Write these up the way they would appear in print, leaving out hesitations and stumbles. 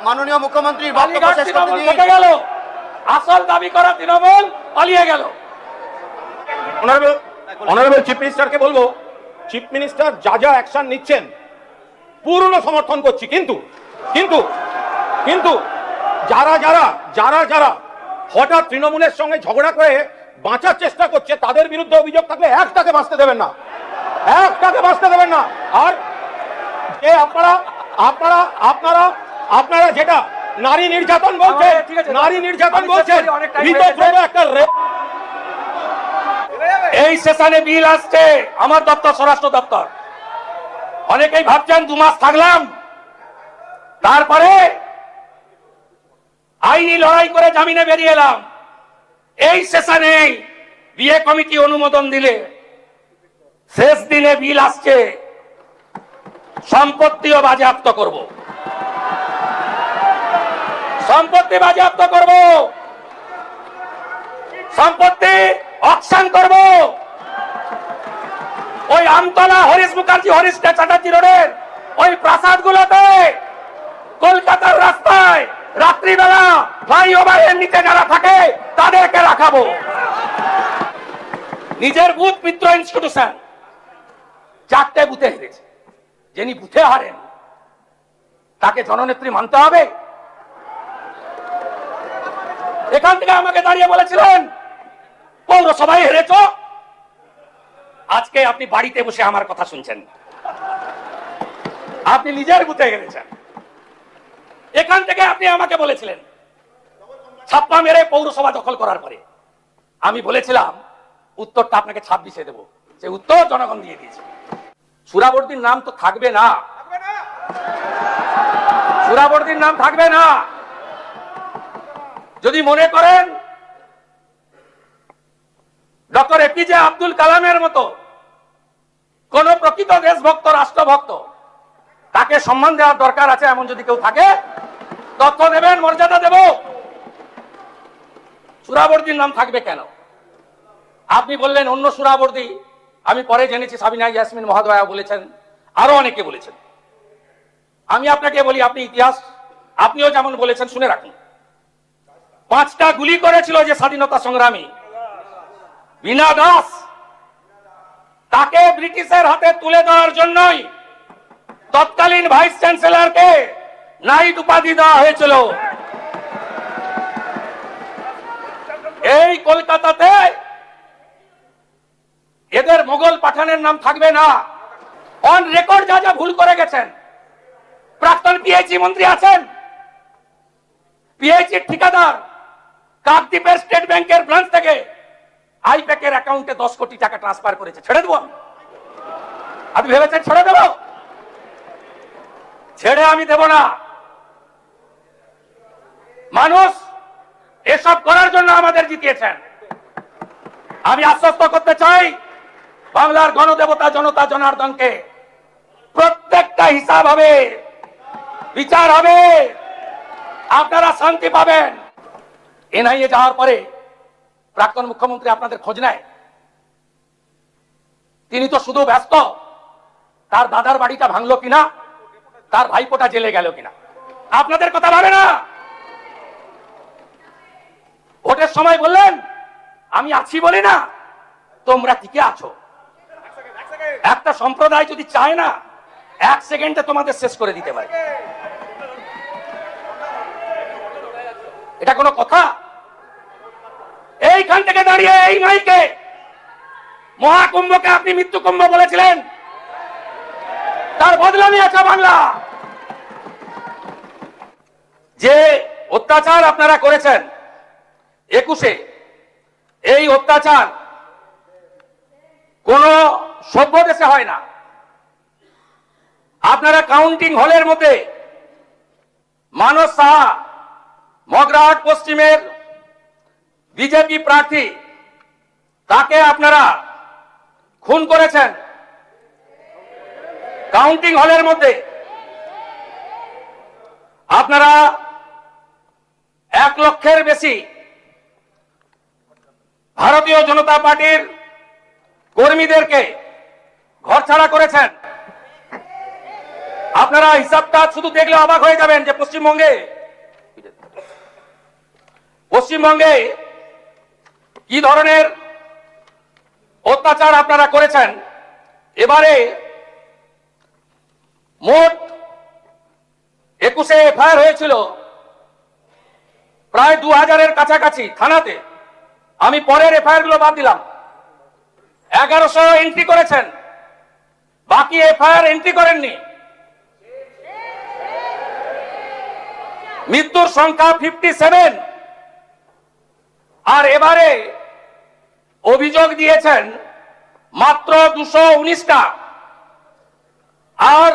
মাননীয় মুখ্যমন্ত্রী বালিঘাট তৃণমূল থেকে গেল, আসল দাবি করা তৃণমূল পালিয়ে গেল। অনারেবল চিফ মিনিস্টারকে বলবো, চিফ মিনিস্টার যা যা অ্যাকশন নিচ্ছেন পূর্ণ সমর্থন করছি, কিন্তু কিন্তু কিন্তু যারা যারা যারা যারা হঠাৎ তৃণমূলের সঙ্গে ঝগড়া করে বাঁচার চেষ্টা করছে তাদের বিরুদ্ধে অভিযোগ থাকলে একটাকে বাঁচতে দেবেন না, একটাকে বাঁচতে দেবেন না। আর যে আপনারা আপনারা আপনারা আপনারা যেটা নারী নির্যাতন বলছে, নারী নির্যাতন বলছেন, একটা এই সেশনে বিল আসছে আমার দপ্তর, স্বরাষ্ট্র দপ্তর। অনেকেই ভাবছেন 2 মাস থাকলাম, তারপরে আইনি লড়াই করে জামিনে বেরিয়ে এলাম। এই সেশনে বিয়ে কমিটি অনুমোদন দিলে শেষ দিনে বিল আসছে, সম্পত্তিও বাজেয়াপ্ত করব, সম্পত্তি বাজেয়াপ্ত করব, সম্পত্তি অকশন করব। ওই আমতলা হরিশ মুখার্জি, হরিশ চ্যাটার্জি রোডের ওই প্রাসাদ গুলোতে, কলকাতার রাস্তায় রাত্রিবেলা ফ্লাইওভারের নিচে যারা থাকে তাদেরকে রাখাবো। নিজের বুথ মিত্র ইনস্টিটিউশন 4টে বুথে হেরেছে। যিনি বুথে হারেন তাকে জননেত্রী মানতে হবে। এখান থেকে আমাকে দাঁড়িয়ে বলেছিলেন পৌরসভায় হেরেছ, আজকে আপনি বাড়িতে বসে আমার কথা শুনছেন, আপনি নিজের বুথে হেরেছেন। এখান থেকে আপনি আমাকে বলেছিলেন ছাপ্পা মেরে পৌরসভা দখল করার পরে আমি বলেছিলাম উত্তরটা আপনাকে 26-এ দেবো, সে উত্তর জনগণ দিয়ে দিয়েছে। সুরাবর্দীর নাম তো থাকবে না, সুরাবর্দীর নাম থাকবে না। যদি মনে করেন ডক্টর এপিজে আব্দুল কালামের মতো কোন প্রকৃত দেশভক্ত, রাষ্ট্রভক্ত, তাকে সম্মান দেওয়ার দরকার আছে এমন যদি কেউ থাকে, তথ্য দেবেন, মর্যাদা দেব। সুরাবর্দীর নাম থাকবে কেন? আপনি বললেন অন্য সুরাবর্দী, আমি পরে জেনেছি সাবিনা ইয়াসমিন মহোদয়া বলেছেন, আরো অনেকে বলেছেন। আমি আপনাকে বলি, আপনি ইতিহাস আপনিও যেমন বলেছেন শুনে রাখুন। 5টা গুলি করেছিল যে স্বাধীনতা সংগ্রামী বীণা দাস, তাকে ব্রিটিশের হাতে তুলে দেওয়ার জন্যই তৎকালীন ভাইস চ্যান্সেলরকে নাইট উপাধি দেওয়া হয়েছিল। এই কলকাতাতে এদের মোগল পাঠানের নাম থাকবে না। অন রেকর্ড যা যা ভুল করে গেছেন, প্রাক্তন পিএইচই মন্ত্রী আছেন, পিএইচই ঠিকাদার কাকদ্বীপের স্টেট ব্যাংকের ব্রাঞ্চ থেকে আইপ্যাকের অ্যাকাউন্টে 10 কোটি টাকা ট্রান্সফার করেছে। ছেড়ে দেবো? আপনি ভেবেছেন ছেড়ে দেব? ছেড়ে আমি দেব না। মানুষ এসব করার জন্য আমাদের জিতিয়েছেন। আমি আশ্বস্ত করতে চাই বাংলার গণদেবতা জনতা জনার্দনকে, প্রত্যেকটা হিসাব হবে, বিচার হবে, আপনারা শান্তি পাবেন। এনআইএ যাওয়ার পরে প্রাক্তন মুখ্যমন্ত্রী আপনাদের খোঁজ নেয়? তিনি তো শুধু ব্যস্ত তার দাদার বাড়িটা ভাঙলো কিনা, তার ভাইপোটা জেলে গেল কিনা, আপনাদের কথা ভাবে না। ভোটের সময় বললেন আমি আছি বলি না, তোমরা টিকে আছো। একটা সম্প্রদায় যদি চায় না, 1 সেকেন্ডে তোমাদের শেষ করে দিতে পারে। এটা কোনো কথা? এইখান থেকে দাঁড়িয়ে এই মাইকে মহাকুম্ভকে আপনি মৃত্যু কুম্ভ বলেছিলেন, তার বদলা নিয়েছে বাংলা। যে অত্যাচার আপনারা করেছেন 21-এ, এই অত্যাচার কোন সভ্য দেশে হয় না। আপনারা কাউন্টিং হলের মধ্যে মানস সাহা, মগরাহাট পশ্চিমের বিজেপি প্রার্থী, তাকে আপনারা খুন করেছেন কাউন্টিং হলের মধ্যে। আপনারা 1 লক্ষের বেশি ভারতীয় জনতা পার্টির কর্মীদেরকে ঘরছাড়া করেছেন। আপনারা হিসাবটা শুধু দেখলে অবাক হয়ে যাবেন যে পশ্চিমবঙ্গে কি ধরনের অত্যাচার আপনারা করেছেন। এবারে মোট 21 এফআইআর হয়েছিল, প্রায় 2000-এর কাছাকাছি থানাতে। আমি পরের এফআইআর গুলো বাদ দিলাম। 1100 এন্ট্রি করেছেন, বাকি এফআইআর এন্ট্রি করেননি। মৃত্যুর সংখ্যা 57, আর এবারে অভিযোগ দিয়েছেন মাত্র 219টা। আর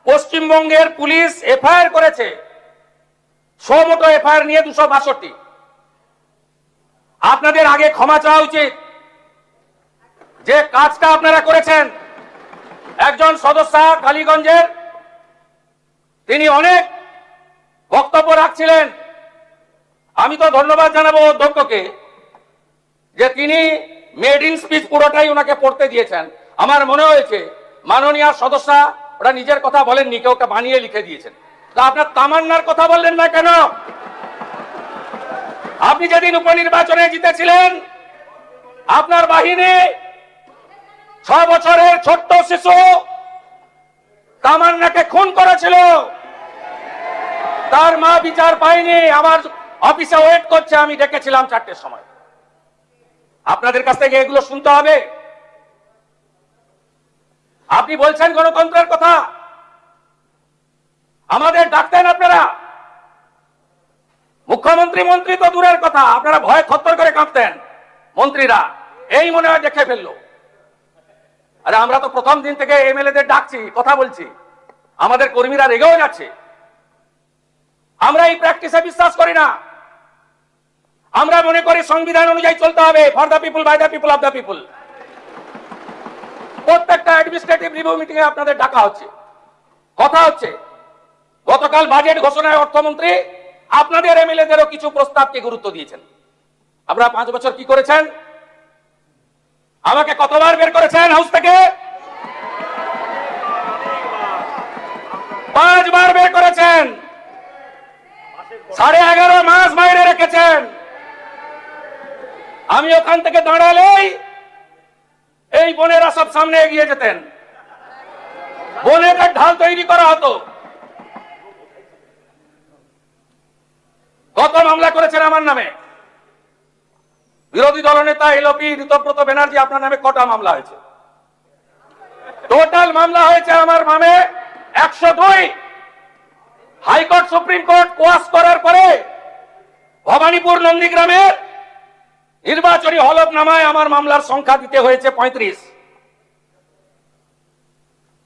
পশ্চিমবঙ্গের পুলিশ এফআইআর করেছে, মোটো এফআইআর নিয়ে 262। আপনাদের আগে ক্ষমা চাওয়া উচিত যে কাজটা আপনারা করেছেন। একজন সদস্যা কালীগঞ্জের, তিনি অনেক বক্তব্য রাখছিলেন। আমি তো ধন্যবাদ জানাবো অধ্যক্ষকে যে তিনি মেড ইন স্পিচ পুরোটাই ওনাকে পড়তে দিয়েছেন। আমার মনে হয়েছে মাননীয় সদস্যা ওরা নিজের কথা বলেননি, কেউ ওটা বানিয়ে লিখে দিয়েছেন। তা আপনার তামান্নার কথা বললেন না কেন? আপনি যেদিন উপনির্বাচনে জিতেছিলেন, আপনার বাহিনী 6 বছরের ছোট্ট শিশু তামান্নাকে খুন করেছিল। তার মা বিচার পায়নি, আমার অফিসে ওয়েট করছে। আমি ডেকেছিলাম 4টের সময়। আপনাদের কাছ থেকে এগুলো শুনতে হবে? আপনি বলছেন গণতন্ত্রের কথা, আমাদের ডাকতেন আপনারা। মুখ্যমন্ত্রী মন্ত্রী তো দূরের কথা, আপনারা ভয়ে থরথর করে কাঁপতেন মন্ত্রীরা। এই মনে হয় দেখে ফেললো। আরে আমরা তো প্রথম দিন থেকে এমএলএদের ডাকছি, কথা বলছি, আমাদের কর্মীরা রেগেও যাচ্ছে। আমরা এই প্র্যাকটিসে বিশ্বাস করি না। আমরা মনে করি সংবিধান অনুযায়ী চলতে হবে, for the people, by the people, of the people. প্রত্যেকটা অ্যাডমিনিস্ট্রেটিভ রিভিউ মিটিং এ আপনাদের ডাকা হচ্ছে, কথা হচ্ছে। গতকাল বাজেট ঘোষণায় অর্থমন্ত্রী আপনাদের এমএলএদেরও কিছু প্রস্তাবকে গুরুত্ব দিয়েছেন। আপনারা 5 বছর কি করেছেন? আমাকে কতবার বের করেছেন হাউস থেকে? 5 বার বের করেছেন। 11.5 মাস বাইরে রেখেছেন। আমি ওখান থেকে দাঁড়ালেই এই বোনেরা সব সামনে এগিয়ে যেতেন, বোনেদের ঢাল তৈরি করা হতো। কত মামলা করেছেন আমার নামে? বিরোধী দলনেতা এলপি ঋতব্রত ব্যানার্জি, আপনার নামে কটা মামলা হয়েছে? টোটাল মামলা হয়েছে আমার নামে 102। হাইকোর্ট সুপ্রিম কোর্ট কোয়াশ করার পরে ভবানীপুর নন্দীগ্রামের নির্বাচনী হলফনামায় আমার মামলার সংখ্যা দিতে হয়েছে 35।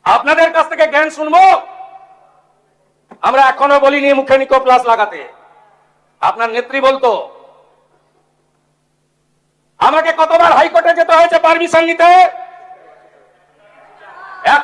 আপনাদের কাছ থেকে জ্ঞান শুনবো? আমরা এখনো বলিনি মুখে নিকো প্লাস লাগাতে। আপনার নেত্রী বলতো। আমাকে কতবার হাইকোর্টে যেতে হয়েছে পারমিশন নিতে?